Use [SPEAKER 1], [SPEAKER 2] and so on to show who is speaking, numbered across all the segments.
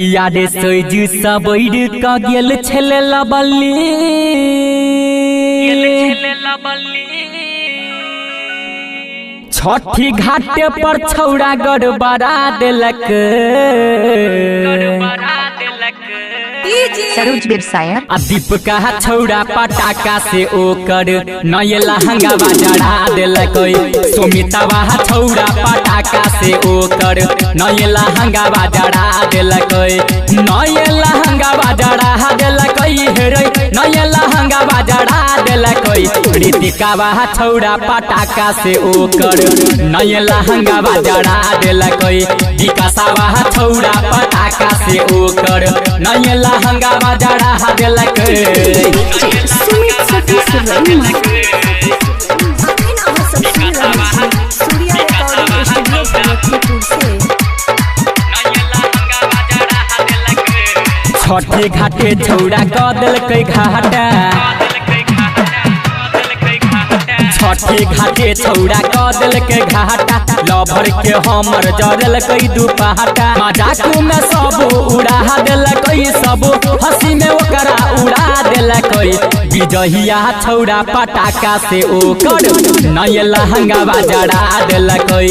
[SPEAKER 1] यादे सोइजु सबैर का गेल छले लबल्ली छठी घाटे पर छौड़ा गड़बड़ा देलक
[SPEAKER 2] सरोज व्यवसाय
[SPEAKER 1] दीप का छौड़ा पटाखा से ओकर नये लहंगा जड़ा देलक। सुमितवा छौड़ा पटाखा से ओकर नये लहंगा जड़ा देलक। नये लहंगा जड़ा देलक हेरे नये लहंगा जड़ा देलक। ऋतिकावा छौड़ा पटाखा से ओकर नये लहंगा जड़ा देलक। विकासवा छौड़ा पटाखा से ओकर नये लहंगा जड़ा देलक। छठे घाटे छौड़ा क देलकै घाटा छठे घाटे छौड़ा क देलकै घाटा लभर के हमर जरलकै दुपहटा मजाक में सब उड़ा देलकै सब हंसी में ओकरा उड़ा देलकै। विजहिया छौड़ा पटाखा से ओकर नये लहंगा जड़ा देलकै।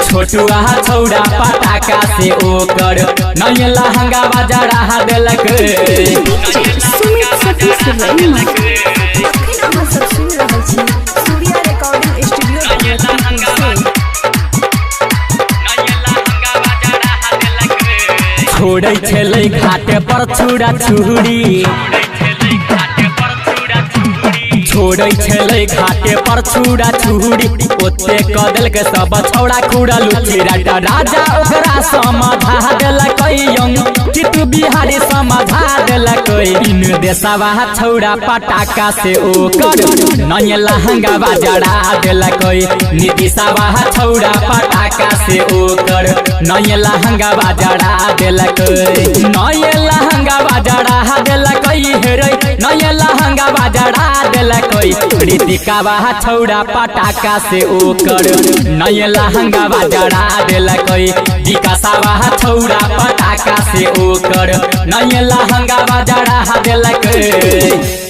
[SPEAKER 1] छोटुआ छौड़ा पटाखा से ओकर नये लहंगा जड़ा देलकै। छोड़ै छलै घाटे पर छुड़ा छुड़ी छोड़ै छलै घाटे पर छुड़ा छुड़ी ओते क देलकै सब छौड़ा खुड़ा लुची राटा राजा ओकरा समझा देलकै चित्तू बिहारी समझा देलकै। इन देशवा छौड़ा पटाखा से ओकर नये लहंगा जड़ा देलकै। नीतीशवा छौड़ा पटाखा से ओकर नये लहंगा जड़ा देलकै। नये लहंगा जड़ा देलकै हेरे नये लहंगा जड़ा देलकै। ऋतिकावा छौड़ा पटाखा से ओकर नये लहंगा जड़ा देलकै। विकासवा छौड़ा पटाखा से ओकर नये लहंगा जड़ा देलकै।